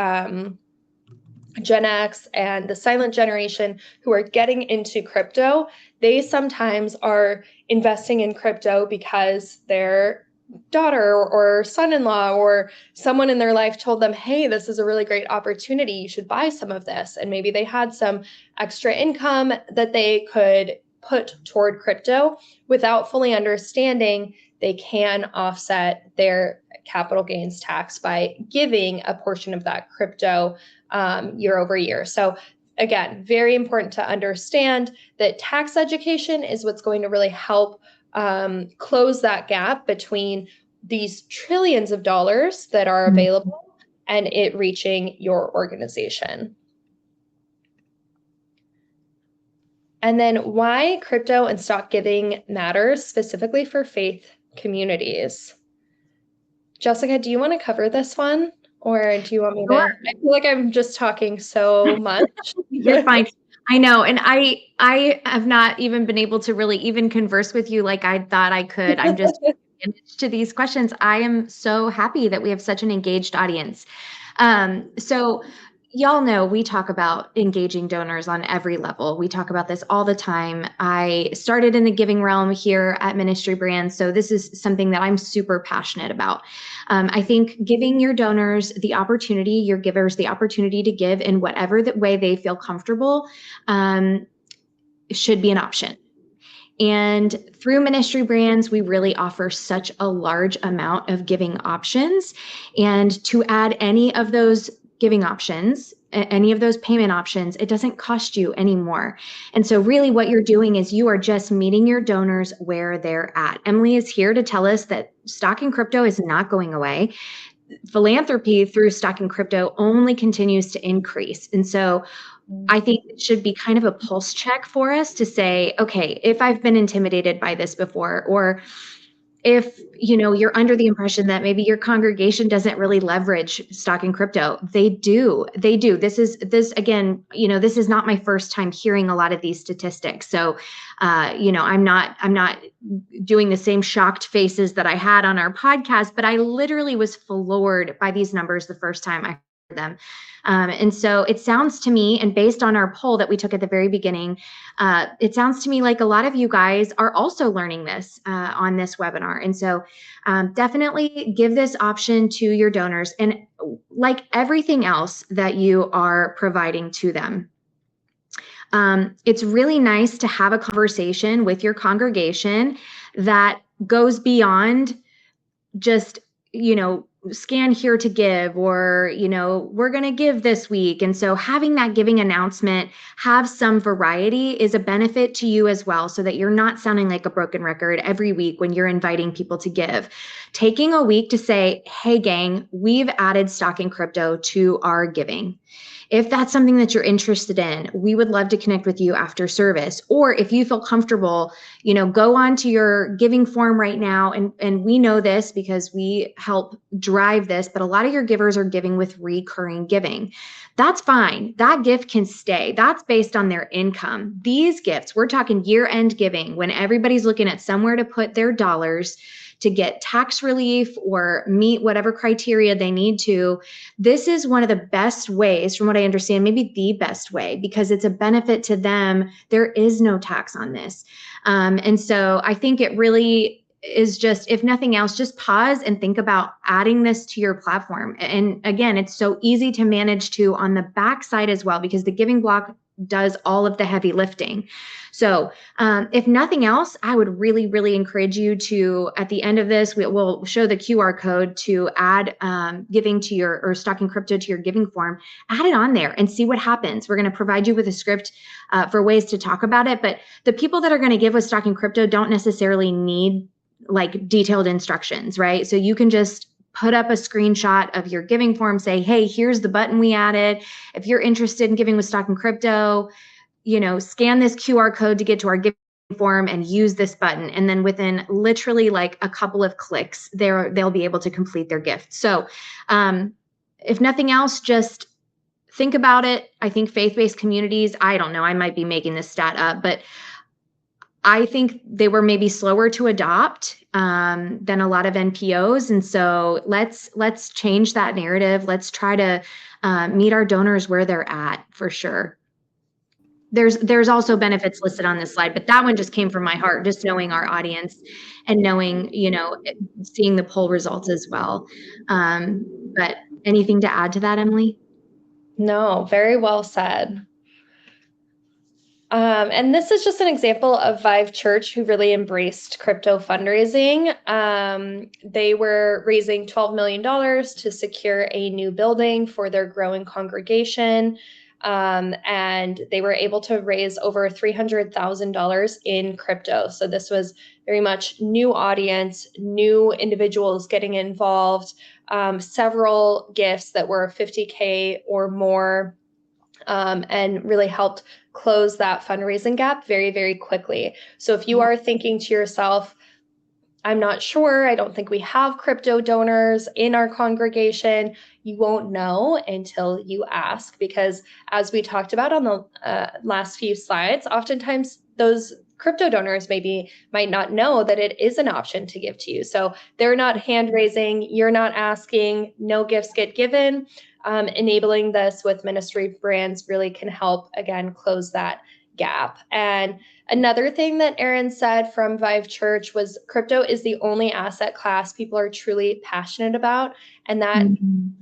Gen X and the silent generation who are getting into crypto. They sometimes are investing in crypto because their daughter or son-in-law or someone in their life told them, hey, this is a really great opportunity. You should buy some of this. And maybe they had some extra income that they could put toward crypto without fully understanding they can offset their capital gains tax by giving a portion of that crypto year over year. So again, very important to understand that tax education is what's going to really help close that gap between these trillions of dollars that are available and it reaching your organization. And then why crypto and stock giving matters specifically for faith communities. Jessica, do you want to cover this one? Or do you want me to? I feel like I'm just talking so much. You're fine. I know. And I have not even been able to really even converse with you like I thought I could. I'm just to these questions. I am so happy that we have such an engaged audience. So y'all know we talk about engaging donors on every level. We talk about this all the time. I started in the giving realm here at Ministry Brands, so this is something that I'm super passionate about. I think giving your donors the opportunity, your givers the opportunity to give in whatever way they feel comfortable should be an option. And through Ministry Brands, we really offer such a large amount of giving options. And to add any of those giving options, any of those payment options, it doesn't cost you anymore. And so really what you're doing is you are just meeting your donors where they're at. Emily is here to tell us that stock and crypto is not going away. Philanthropy through stock and crypto only continues to increase. And so I think it should be kind of a pulse check for us to say, okay, if I've been intimidated by this before, or if you're under the impression that maybe your congregation doesn't really leverage stock and crypto, they do. This again, this is not my first time hearing a lot of these statistics. So, I'm not doing the same shocked faces that I had on our podcast, but I literally was floored by these numbers the first time I heard them. And so it sounds to me, and based on our poll that we took at the very beginning, it sounds to me like a lot of you guys are also learning this on this webinar. And so definitely give this option to your donors, and like everything else that you are providing to them. It's really nice to have a conversation with your congregation that goes beyond just, scan here to give, or, we're going to give this week. And so having that giving announcement have some variety is a benefit to you as well, so that you're not sounding like a broken record every week when you're inviting people to give. Taking a week to say, hey, gang, we've added stock and crypto to our giving. If that's something that you're interested in, we would love to connect with you after service. Or if you feel comfortable, go on to your giving form right now. And we know this because we help drive this, but a lot of your givers are giving with recurring giving. That's fine. That gift can stay. That's based on their income. These gifts, we're talking year-end giving, when everybody's looking at somewhere to put their dollars to get tax relief or meet whatever criteria they need to. This is one of the best ways, from what I understand, maybe the best way, because it's a benefit to them. There is no tax on this. And so I think it really is just, if nothing else, just pause and think about adding this to your platform. And again, it's so easy to manage too on the backside as well, because the giving block does all of the heavy lifting. So if nothing else, I would really, really encourage you to, at the end of this, we'll show the QR code to add giving to your, or stocking crypto to your giving form. Add it on there and see what happens. We're going to provide you with a script for ways to talk about it. But the people that are going to give with stocking crypto don't necessarily need like detailed instructions, right? So you can just put up a screenshot of your giving form, say, hey, here's the button we added. If you're interested in giving with stocking crypto, scan this QR code to get to our giving form and use this button. And then within literally like a couple of clicks, they'll be able to complete their gift. So if nothing else, just think about it. I think faith-based communities, I don't know, I might be making this stat up, but I think they were maybe slower to adopt than a lot of NPOs. And so let's change that narrative. Let's try to meet our donors where they're at, for sure. There's also benefits listed on this slide, but that one just came from my heart, just knowing our audience and knowing, seeing the poll results as well. But anything to add to that, Emily? No, very well said. And this is just an example of Vive Church, who really embraced crypto fundraising. They were raising $12 million to secure a new building for their growing congregation. And they were able to raise over $300,000 in crypto. So this was very much new audience, new individuals getting involved, several gifts that were $50K or more, and really helped close that fundraising gap very, very quickly. So if you are thinking to yourself, I'm not sure, I don't think we have crypto donors in our congregation, you won't know until you ask, because as we talked about on the last few slides, oftentimes those crypto donors might not know that it is an option to give to you. So they're not hand raising, you're not asking, no gifts get given. Enabling this with ministry brands really can help, again, close that gap. And another thing that Aaron said from Vive Church was crypto is the only asset class people are truly passionate about, and that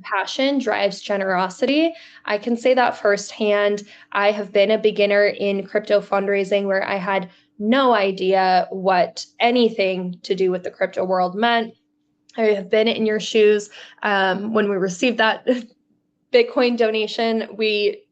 passion drives generosity. I can say that firsthand. I have been a beginner in crypto fundraising where I had no idea what anything to do with the crypto world meant. I have been in your shoes. When we received that Bitcoin donation, we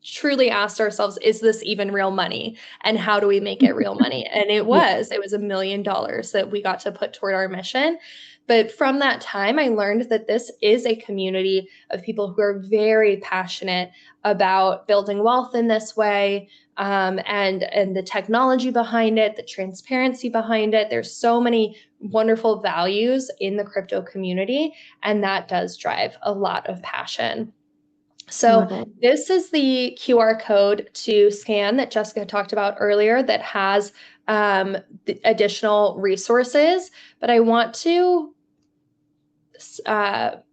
truly asked ourselves, is this even real money? And how do we make it real money? And it was $1 million that we got to put toward our mission. But from that time, I learned that this is a community of people who are very passionate about building wealth in this way, and the technology behind it, the transparency behind it. There's so many wonderful values in the crypto community, and that does drive a lot of passion. So this is the QR code to scan that Jessica talked about earlier that has the additional resources, but I want to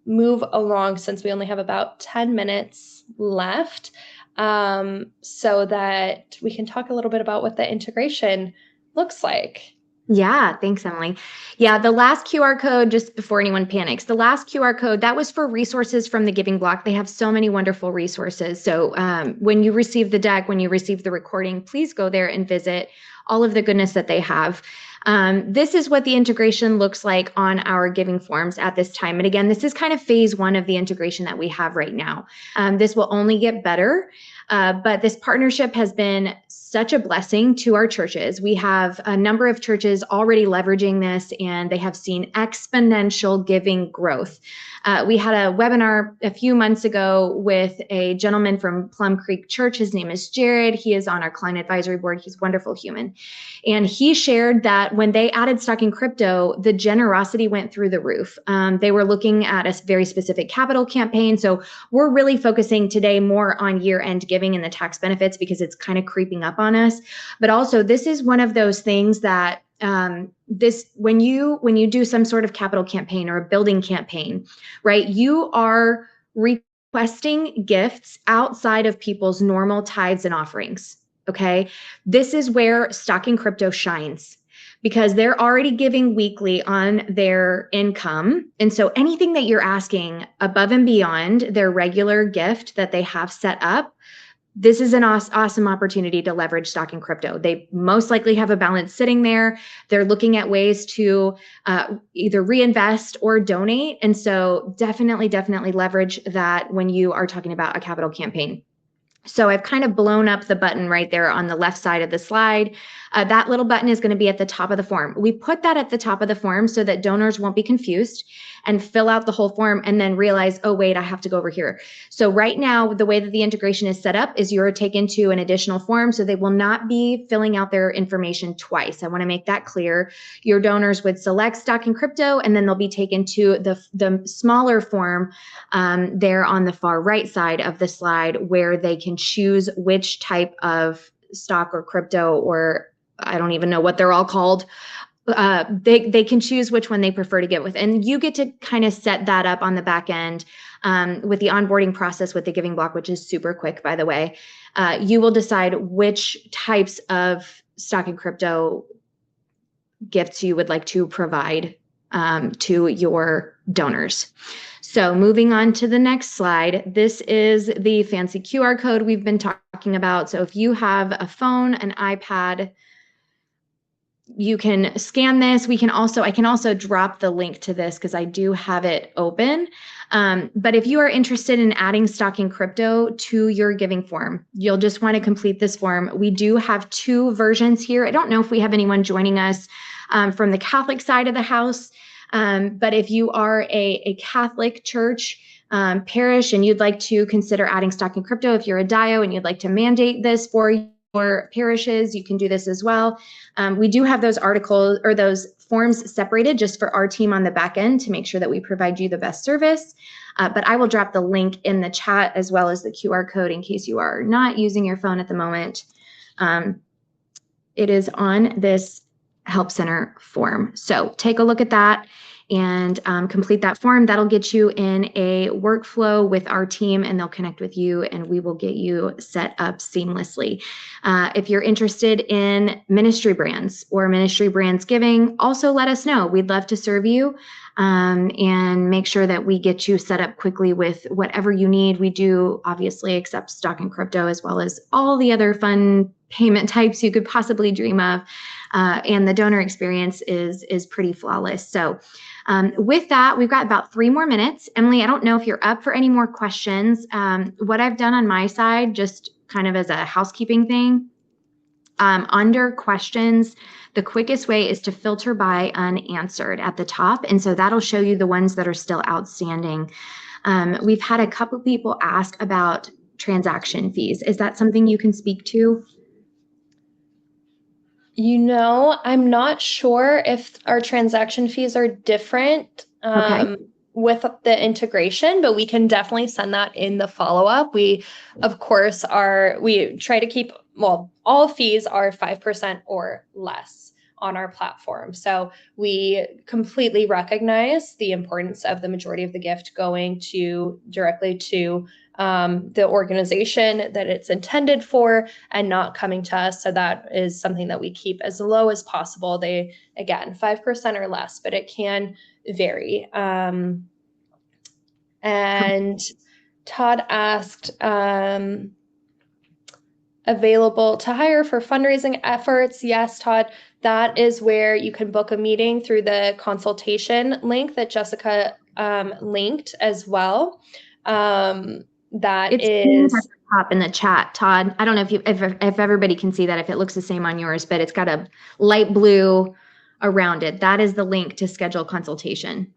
move along since we only have about 10 minutes left, so that we can talk a little bit about what the integration looks like. Yeah, thanks, Emily. Yeah, the last QR code, just before anyone panics, the last QR code, that was for resources from the Giving Block. They have so many wonderful resources. So when you receive the deck, when you receive the recording, please go there and visit all of the goodness that they have. This is what the integration looks like on our giving forms at this time. And again, this is kind of phase one of the integration that we have right now. This will only get better. But this partnership has been such a blessing to our churches. We have a number of churches already leveraging this, and they have seen exponential giving growth. We had a webinar a few months ago with a gentleman from Plum Creek Church. His name is Jared. He is on our client advisory board. He's a wonderful human. And he shared that when they added stocking crypto, the generosity went through the roof. They were looking at a very specific capital campaign. So we're really focusing today more on year-end giving and the tax benefits because it's kind of creeping up on us. But also, this is one of those things that when you do some sort of capital campaign or a building campaign, right, you are requesting gifts outside of people's normal tithes and offerings. Okay, this is where stocking crypto shines, because they're already giving weekly on their income. And so anything that you're asking above and beyond their regular gift that they have set up, this is an awesome opportunity to leverage stock and crypto. They most likely have a balance sitting there. They're looking at ways to either reinvest or donate. And so definitely leverage that when you are talking about a capital campaign. So I've kind of blown up the button right there on the left side of the slide. That little button is going to be at the top of the form. We put that at the top of the form so that donors won't be confused and fill out the whole form and then realize, oh, wait, I have to go over here. So right now, the way that the integration is set up is you're taken to an additional form, so they will not be filling out their information twice. I want to make that clear. Your donors would select stock and crypto, and then they'll be taken to the smaller form there on the far right side of the slide, where they can choose which type of stock or crypto, or I don't even know what they're all called. They can choose which one they prefer to get with. And you get to kind of set that up on the back end with the onboarding process with the Giving Block, which is super quick, by the way. You will decide which types of stock and crypto gifts you would like to provide to your donors. So moving on to the next slide, this is the fancy QR code we've been talking about. So if you have a phone, an iPad, you can scan this. I can also drop the link to this because I do have it open. But if you are interested in adding stock and crypto to your giving form, you'll just want to complete this form. We do have 2 versions here. I don't know if we have anyone joining us from the Catholic side of the house. But if you are a Catholic church parish and you'd like to consider adding stock and crypto, if you're a DIO and you'd like to mandate this for your parishes, you can do this as well. We do have those articles or those forms separated just for our team on the back end to make sure that we provide you the best service. But I will drop the link in the chat as well as the QR code in case you are not using your phone at the moment. It is on this Help Center form. So take a look at that and complete that form. That'll get you in a workflow with our team, and they'll connect with you, and we will get you set up seamlessly. If you're interested in ministry brands or ministry brands giving, also let us know. We'd love to serve you and make sure that we get you set up quickly with whatever you need. We do obviously accept stock and crypto as well as all the other fun payment types you could possibly dream of. And the donor experience is pretty flawless. So with that, we've got about 3 more minutes. Emily, I don't know if you're up for any more questions. What I've done on my side, just kind of as a housekeeping thing, under questions, the quickest way is to filter by unanswered at the top. And so that'll show you the ones that are still outstanding. We've had a couple people ask about transaction fees. Is that something you can speak to? I'm not sure if our transaction fees are different with the integration, but we can definitely send that in the follow-up. We, of course, we try to keep, all fees are 5% or less on our platform. So we completely recognize the importance of the majority of the gift going directly to the organization that it's intended for and not coming to us. So that is something that we keep as low as possible. They, again, 5% or less, but it can vary. And Todd asked, available to hire for fundraising efforts. Yes, Todd, that is where you can book a meeting through the consultation link that Jessica linked as well. It's at the top in the chat, Todd. I don't know if everybody can see that, if it looks the same on yours, but it's got a light blue around it. That is the link to schedule consultation.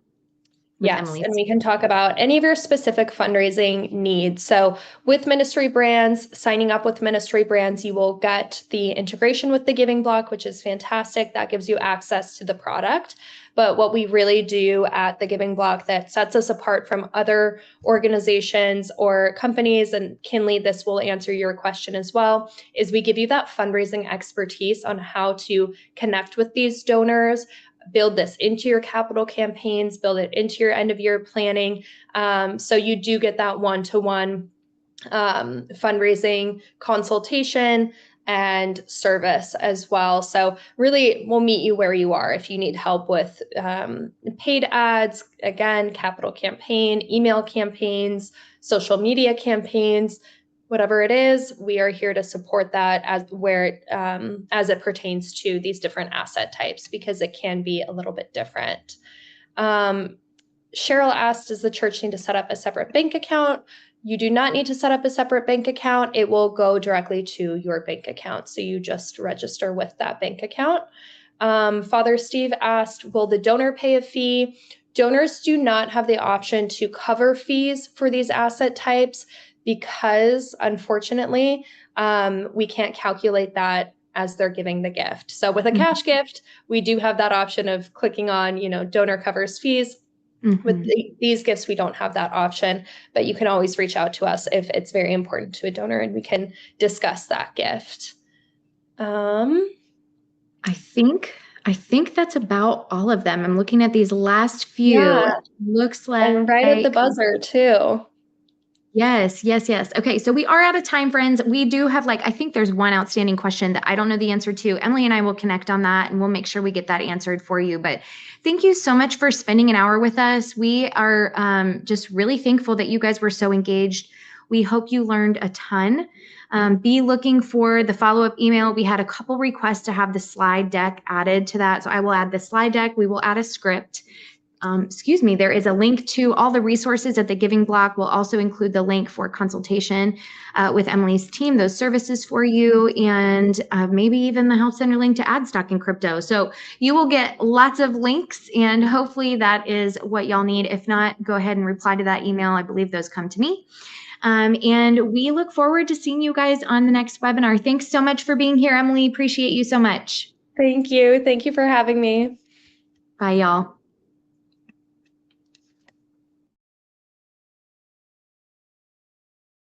Yes, and we can talk about any of your specific fundraising needs. So with Ministry Brands, signing up with Ministry Brands, you will get the integration with the Giving Block, which is fantastic. That gives you access to the product. But what we really do at the Giving Block that sets us apart from other organizations or companies, and Kinley, this will answer your question as well, is we give you that fundraising expertise on how to connect with these donors, build this into your capital campaigns, build it into your end of year planning. So you do get that one-to-one fundraising consultation and service as well. So really, we'll meet you where you are. If you need help with paid ads, again, capital campaign, email campaigns, social media campaigns, whatever it is, we are here to support that as it pertains to these different asset types, because it can be a little bit different. Cheryl asked, does the church need to set up a separate bank account? You do not need to set up a separate bank account. It will go directly to your bank account. So you just register with that bank account. Father Steve asked, will the donor pay a fee? Donors do not have the option to cover fees for these asset types because, unfortunately, we can't calculate that as they're giving the gift. So with a cash gift, we do have that option of clicking on, donor covers fees. With these gifts, we don't have that option, but you can always reach out to us if it's very important to a donor, and we can discuss that gift. I think that's about all of them. I'm looking at these last few. Yeah. Looks like and right at the buzzer too. Yes. Okay, so we are out of time, friends. We do have I think there's one outstanding question that I don't know the answer to. Emily and I will connect on that, and we'll make sure we get that answered for you. But thank you so much for spending an hour with us. We are just really thankful that you guys were so engaged. We hope you learned a ton. Be looking for the follow-up email. We had a couple requests to have the slide deck added to that, so I will add the slide deck. We will add a script. There is a link to all the resources at the giving block. We'll also include the link for consultation with Emily's team, those services for you, and maybe even the Health Center link to add stock in crypto. So you will get lots of links, and hopefully that is what y'all need. If not, go ahead and reply to that email. I believe those come to me. And we look forward to seeing you guys on the next webinar. Thanks so much for being here, Emily. Appreciate you so much. Thank you. Thank you for having me. Bye, y'all.